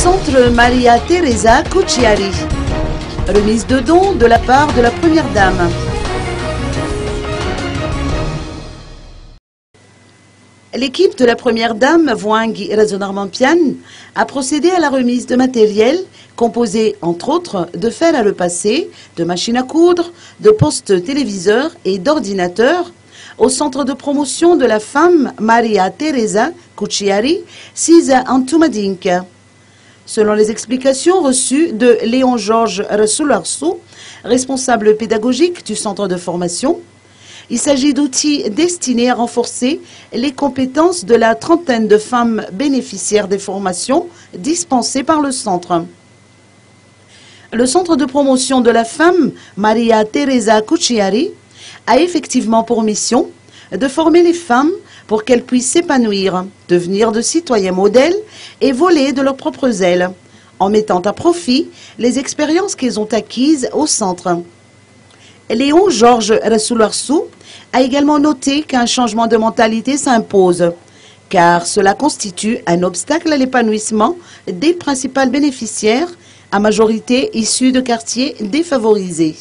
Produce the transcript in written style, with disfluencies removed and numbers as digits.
Centre Maria Teresa Cucciari. Remise de dons de la part de la Première Dame. L'équipe de la Première Dame, Voangi Razonarmampian, a procédé à la remise de matériel composé, entre autres, de fer à repasser, de machines à coudre, de postes téléviseurs et d'ordinateurs au centre de promotion de la femme Maria Teresa Cucciari, sise à Antumadink. Selon les explications reçues de Léon Georges Rassoularso, responsable pédagogique du centre de formation, il s'agit d'outils destinés à renforcer les compétences de la trentaine de femmes bénéficiaires des formations dispensées par le centre. Le centre de promotion de la femme Maria Teresa Cucciari a effectivement pour mission de former les femmes pour qu'elles puissent s'épanouir, devenir de citoyens modèles et voler de leurs propres ailes, en mettant à profit les expériences qu'elles ont acquises au centre. Léon Georges Rassoularso a également noté qu'un changement de mentalité s'impose, car cela constitue un obstacle à l'épanouissement des principales bénéficiaires, à majorité issus de quartiers défavorisés.